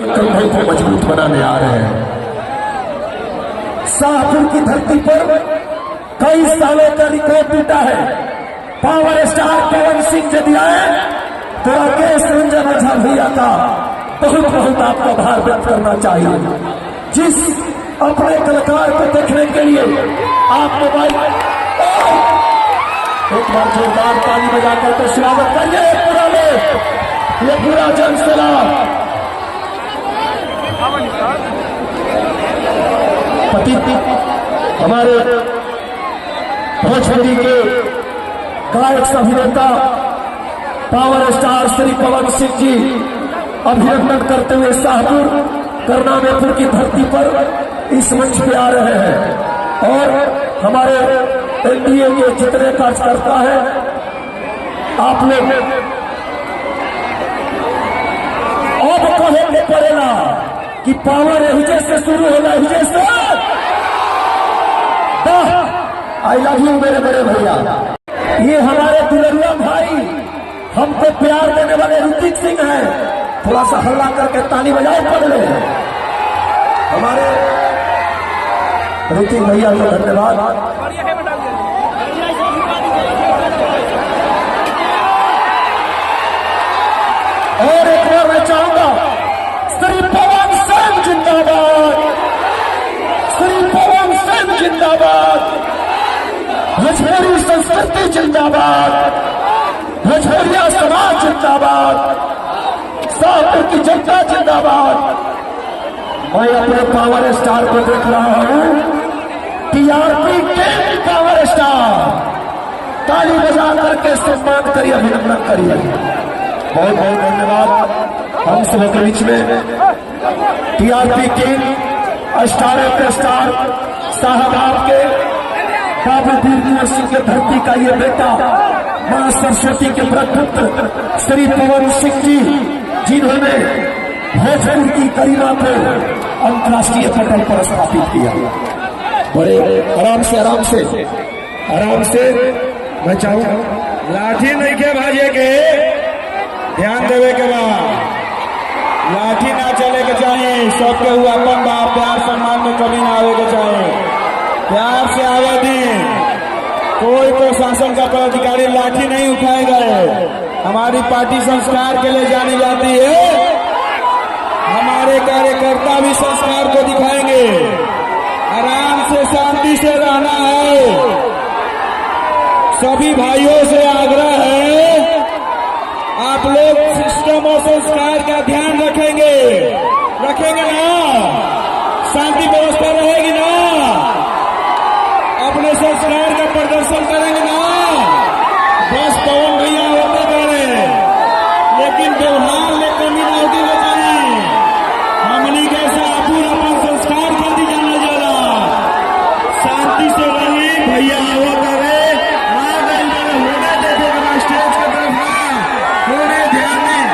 कंधे को मजबूत बनाने आ रहे हैं। शाहपुर की धरती पर कई सालों का रिकॉर्ड टूटा है। पावर स्टार पवन सिंह यदि आए तो राकेश रंजन ओझा भैया का बहुत बहुत आपका आभार व्यक्त करना चाहिए, जिस अपने कलाकार को देखने के लिए आप मोबाइल एक बार जोरदार ताली बजाकर तो स्वागत करिए। पूरा लोग, ये पूरा जनसैलाब पति हमारे भोजपुरी के गायक अभिनेता पावर स्टार श्री पवन सिंह जी अभिनंदन करते हुए शाहपुर करनामेपुर की धरती पर इस मंच पे आ रहे हैं। और हमारे एनडीए के जितने कार्यकर्ता हैं, आप लोग अब कहे पड़ेगा कि पावर एहिजे से शुरू होगा, एहिजे से। आई लव यू मेरे बड़े भैया। ये हमारे दुलरुआ भाई, हमको प्यार देने वाले ऋतिक सिंह हैं। थोड़ा सा हल्ला करके ताली बजाओ पड़ ले हमारे ऋतिक भैया को धन्यवाद। और एक बार मैं चाहूंगा श्री पवन सिंह जिंदाबाद, श्री पवन सिंह जिंदाबाद, भोजपुरी संस्कृति जिंदाबाद, भोजपुरिया समाज जिंदाबाद, शाहपुर की जनता जिंदाबाद। मैं अपने पावर स्टार को देख रहा हूं, टीआरपी के पावर स्टार, ताली बजा करके सम्मान करिए, अभिनंदन करिए। बहुत बहुत धन्यवाद। हम सब के बीच में टीआरपी के स्टार के स्टार साहब आपके बाबू वीर सिंह के धरती का ये बेटा मां सरस्वती के प्रपुत्र श्री पवन सिंह जी, जिन्होंने भोजपुर की गरिमा को अंतर्राष्ट्रीय पटल पर स्थापित किया। बड़े आराम से मैं चाहूँ लाठी नहीं के भाजे के ध्यान देवे के बाद लाठी ना चले के चाहिए। सबके हुआ अपन बाप प्यार सम्मान में कमी ना आवे के चाहिए, प्यार से आवे दी। कोई तो शासन का पदाधिकारी लाठी नहीं उठाएगा। हमारी पार्टी संस्कार के लिए जानी जाती है, हमारे कार्यकर्ता भी संस्कार को दिखाएंगे। आराम से शांति से रहना है। सभी भाइयों से आग्रह है, आप लोग सिस्टम और संस्कार का ध्यान रखेंगे ना? शांति व्यवस्था रहेगी ना? अपने संस्कार का प्रदर्शन करेंगे ना? बस पवन भैया होते करे, लेकिन व्यवहार में कमी ना होती चाहिए। हमनी कैसे अपन संस्कार कर दी जाना जरा शांति से रही भैया वो करे। होने देखे स्टेज की तरफ होने ध्यान में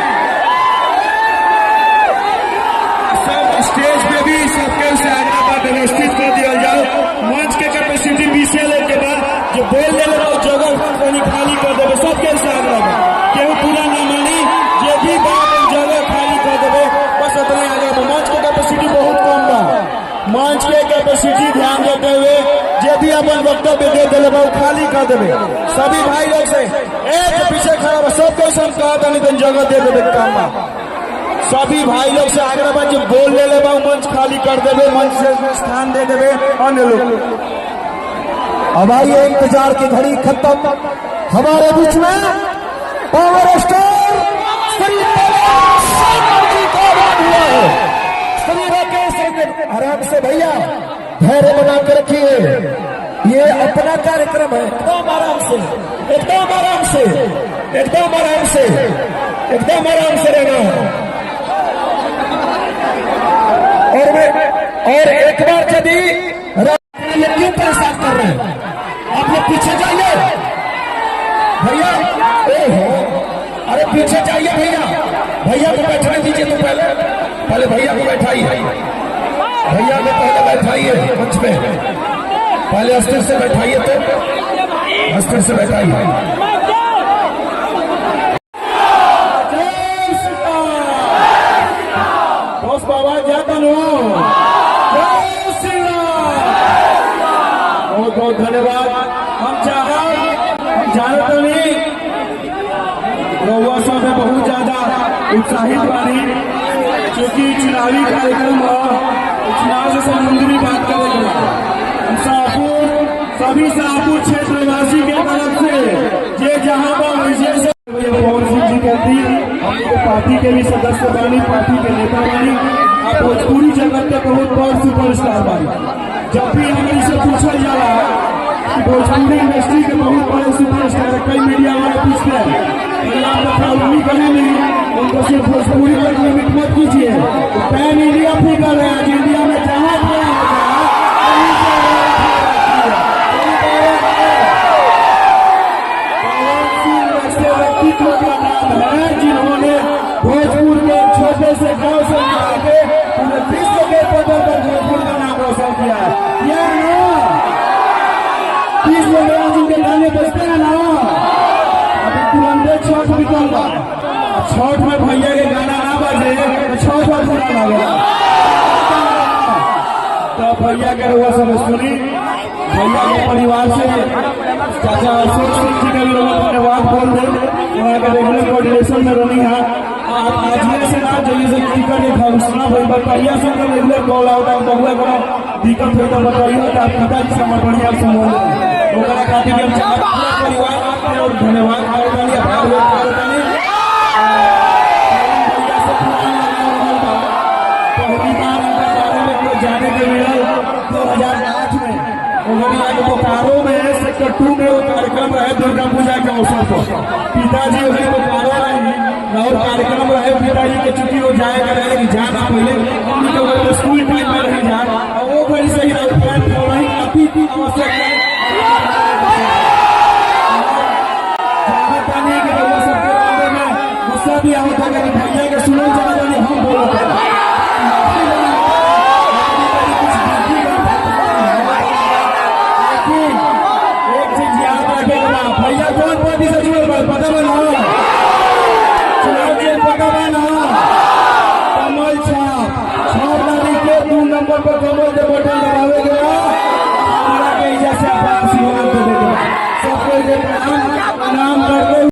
सब स्टेज पे भी सबके से आगे व्यवस्थित कर दिया जाओ। मंच के कैपेसिटी 20 के बाद जो बोल दे जगह खाली कर देवे, सबके से आग्रह केहू पूरा न मानी, जे भी बात जगह खाली कर देवे, बस इतने आगे। मंच के कैपेसिटी बहुत कम बा, मंच के कैपेसिटी ध्यान देते हुए जे भी अपन वक्तव्य दे दिले वो खाली कर देवे। सभी भाई लोग से एक पीछे खड़ा बा, सबको हम कहा नहीं जगह दे देवे काम बा। सभी भाई लोग से आग्रह बा, जो बोल ले बा मंच खाली कर देवे, मंच से स्थान दे देवे अन्य लोग। अब आइए, इंतजार की घड़ी खत्म। हमारे बीच में पावर स्टार श्री पवन सिंह जी का आगमन हुआ है। श्री राकेश रंजन, आराम से भैया, धैर्य बना के रखिए। ये अपना कार्यक्रम है, एकदम आराम से, एकदम आराम से, एकदम आराम से, एकदम आराम से रहना है। और एक बार यदि क्यों परेशान कर रहे हैं आप लोग, पीछे जाइए भैया। अरे पीछे जाइए भैया, भैया को बैठने दीजिए। तो पहले भैया को बैठाइए, भैया को पहले बैठाइए मंच पे, पहले अस्थिर से बैठाइए, तो अस्थिर से बैठाइए। बॉस बाबा जाता लो। जय श्री राम। बहुत बहुत धन्यवाद। हम जानते नहीं रउआ सब में बहुत ज्यादा उत्साहित बानी, क्योंकि चुनावी कार्यक्रम चुनाव से संबंधी बात करेंगे। हम शाहपुर सभी शाहपुर क्षेत्रवासी के तरफ से जे जहां पर विशेष पवन सिंह जी कहती हम पार्टी के भी सदस्य बानी, पार्टी के नेता बानी, आप भोजपुरी जगत के बहुत बड़ सुपरस्टार बानी। जब भी हमें से पूछा जाला कि भोजपुरी इंडस्ट्री के बहुत बड़े सुपरस्टार, कई मीडिया वाले पूछते हैं आप करेंगे उनको सिर्फ भोजपुरी तक लिमिट मत कीजिए। पैन इंडिया फिगर है, आज इंडिया में जहाँ व्यक्तित्व का नाम है जिन्होंने भोजपुर के छोटे से गांव से निकाल के पूरे विश्व के पदों पर भोजपुर का नाम रोशन किया है। तीस लोग जिनके गाने बजते हैं ना, अभी तुरंत छठ निकल रहा। छठ में भैया के गाना ना बजे तो छठ बार बुरा लगेगा। तो भैया के रुआ सब सुनी, भैया के परिवार से चाचा अशोक सिंह जी का भी धन्यवाद बोल दे। वहाँ के रेगुलर कोऑर्डिनेशन में रही है। आज से ना जल्दी से टिकट एक घोषणा भाई बताइए सब रेगुलर कॉल आउट बहुआ को दिक्कत हो तो बताइए कि आप पिताजी से बढ़िया संबोधन ओकरा खातिर हम परिवार आपके और धन्यवाद करतानी आभार व्यक्त करतानी। पहली बार उनका बारे में कोई जाने के मिलल 2008 में उन्होंने बोकारो में सेक्टर 2 में वो कार्यक्रम रहे दुर्गा पूजा के अवसर पर। पिताजी वही बोकारो रहे और कार्यक्रम रहे पिताजी के, चूंकि वो जाएगा रहे कि जाना पहले स्कूल टाइम में रहे जाना वो बड़ी सही काफी आवश्यक है। गुस्सा भी आवता है